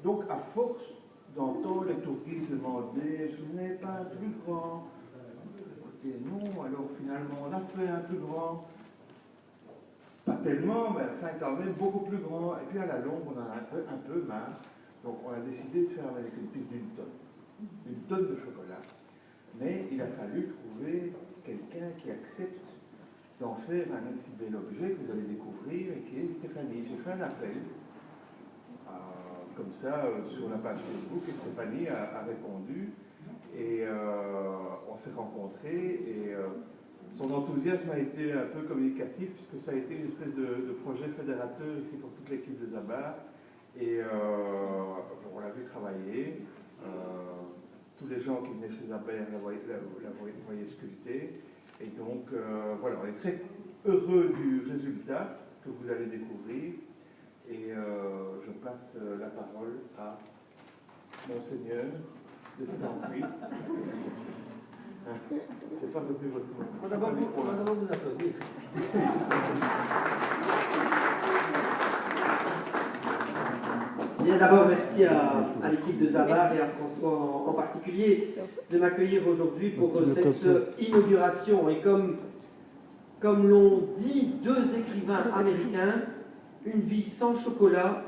Donc, à force d'entendre les touristes demander, est-ce que vous n'avez pas un plus grand? Écoutez, non, alors finalement, on a fait un plus grand. Pas tellement, mais enfin quand même beaucoup plus grand. Et puis à la longue, on en a un peu marre. Donc on a décidé de faire avec une piste d'une tonne de chocolat. Mais il a fallu trouver quelqu'un qui accepte d'en faire un aussi bel objet que vous allez découvrir et qui est Stéphanie. J'ai fait un appel, comme ça, sur la page Facebook, et Stéphanie a répondu. Et on s'est rencontrés et son enthousiasme a été un peu communicatif puisque ça a été une espèce de projet fédérateur ici pour toute l'équipe de Zabar. Et on l'a vu travailler. Tous les gens qui venaient chez Zabar la voyaient sculpter. Et donc, voilà, on est très heureux du résultat que vous allez découvrir. Et je passe la parole à Monseigneur de Saint-Louis. C'est pas retenu votre nom. On va d'abord vous applaudir. Bien, d'abord, merci à l'équipe de Zabar et à François en particulier de m'accueillir aujourd'hui pour cette inauguration. Et comme l'ont dit deux écrivains américains, une vie sans chocolat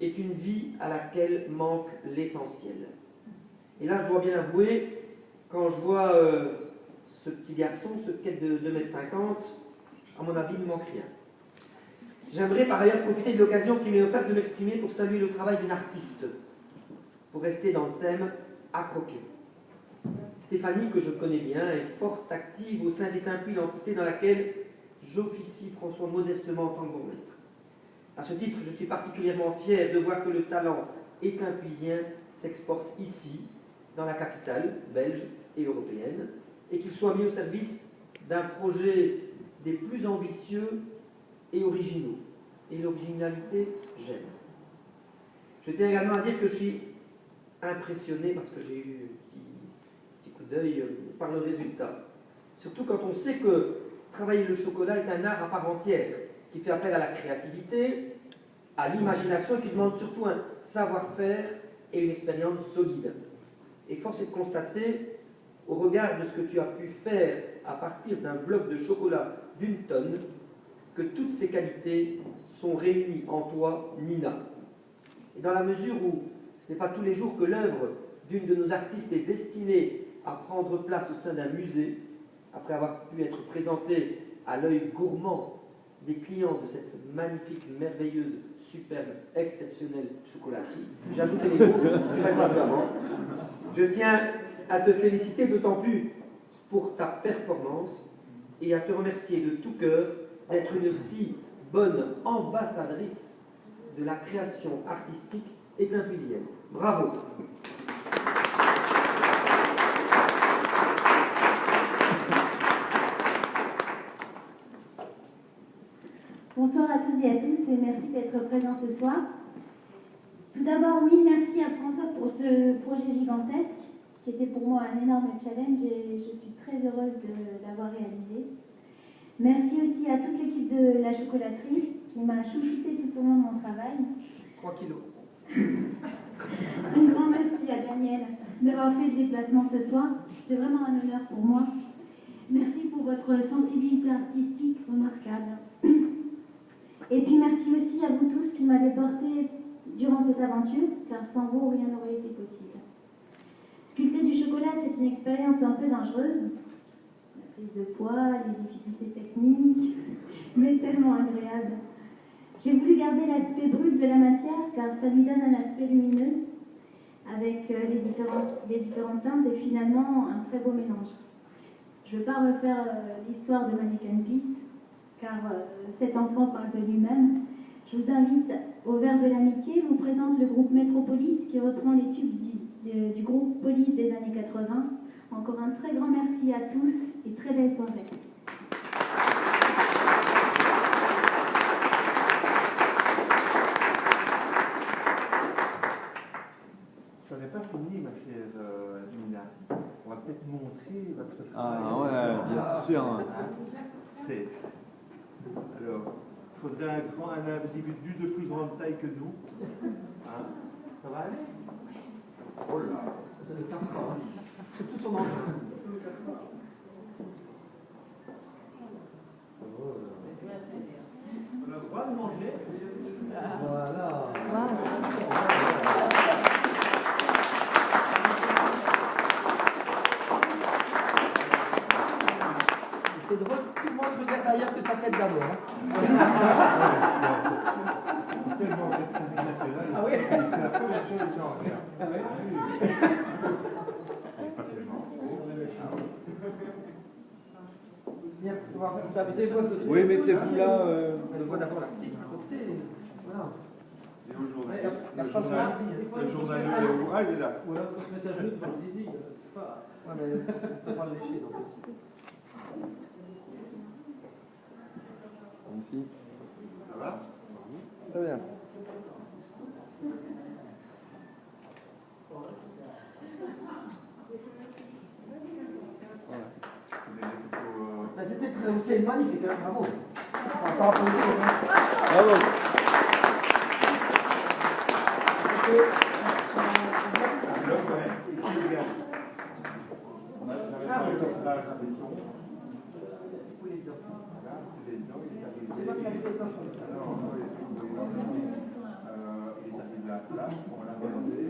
est une vie à laquelle manque l'essentiel. Et là, je dois bien avouer, quand je vois ce petit garçon, ce quête de 2,50 m, à mon avis, il ne manque rien. J'aimerais par ailleurs profiter de l'occasion qui m'est offerte de m'exprimer pour saluer le travail d'une artiste, pour rester dans le thème à croquer. Stéphanie, que je connais bien, est fort active au sein des Timpuis, l'entité dans laquelle j'officie François modestement en tant que bourgmestre. À ce titre, je suis particulièrement fier de voir que le talent étimpuisien s'exporte ici, dans la capitale belge et européenne, et qu'il soit mis au service d'un projet des plus ambitieux et originaux. Et l'originalité, j'aime. Je tiens également à dire que je suis impressionné, parce que j'ai eu un petit coup d'œil par le résultat. Surtout quand on sait que travailler le chocolat est un art à part entière, qui fait appel à la créativité, à l'imagination, et qui demande surtout un savoir-faire et une expérience solide. Et force est de constater, au regard de ce que tu as pu faire à partir d'un bloc de chocolat d'une tonne, que toutes ces qualités sont réunies en toi, Nina. Et dans la mesure où ce n'est pas tous les jours que l'œuvre d'une de nos artistes est destinée à prendre place au sein d'un musée, après avoir pu être présentée à l'œil gourmand des clients de cette magnifique, merveilleuse, superbe, exceptionnelle chocolaterie, j'ajoute les mots, je tiens à te féliciter d'autant plus pour ta performance et à te remercier de tout cœur d'être une si bonne ambassadrice de la création artistique étimpuisienne. Bravo! Bonsoir à toutes et à tous et merci d'être présents ce soir. Tout d'abord, mille merci à François pour ce projet gigantesque qui était pour moi un énorme challenge et je suis très heureuse de l'avoir réalisé. Merci aussi à toute l'équipe de la chocolaterie qui m'a chouchoutée tout au long de mon travail. 3 kilos. Un grand merci à Daniel d'avoir fait le déplacement ce soir. C'est vraiment un honneur pour moi. Merci pour votre sensibilité artistique remarquable. Et puis merci aussi à vous tous qui m'avez porté durant cette aventure, car sans vous, rien n'aurait été possible. Sculpter du chocolat, c'est une expérience un peu dangereuse. La prise de poids, les difficultés techniques, mais tellement agréable. J'ai voulu garder l'aspect brut de la matière, car ça lui donne un aspect lumineux, avec les différentes teintes et finalement un très beau mélange. Je ne vais pas refaire l'histoire de Mannequin Peace, car cet enfant parle de lui-même. Je vous invite au verre de l'amitié. Je vous présente le groupe Métropolis qui reprend les tubes du groupe Police des années 80. Encore un très grand merci à tous et très belle soirée. Ça n'est pas fini, ma chère Nina. On va peut-être montrer votre travail. Ah ouais, bien sûr. Alors, il faudrait un individu de plus grande taille que nous. Hein? Ça va? va aller. Oh là, ça ne casse pas. Hein. C'est tout son enjeu. On a le droit de manger. Voilà. C'est drôle, tout le monde regarde ailleurs que sa tête d'abord. Ah oui. C'est la première chose que j'en regarde. Ah oui. Pas tellement. Bien, on va t'aviser votre. Oui, mettez-vous là. On voit d'abord l'artiste à côté. Voilà. Et au journal, Le journal est où? Ah, il est là. Ou alors, on peut se mettre un jeu devant le zizi. C'est pas. Ouais, mais on peut pas le lécher donc aussi. Ici. Ça va? Très bien. C'est magnifique, hein, bravo. On va applaudir, hein. Bravo. C'est pas qu'il a fait ça. Il est arrivé à la place, on l'a regardé.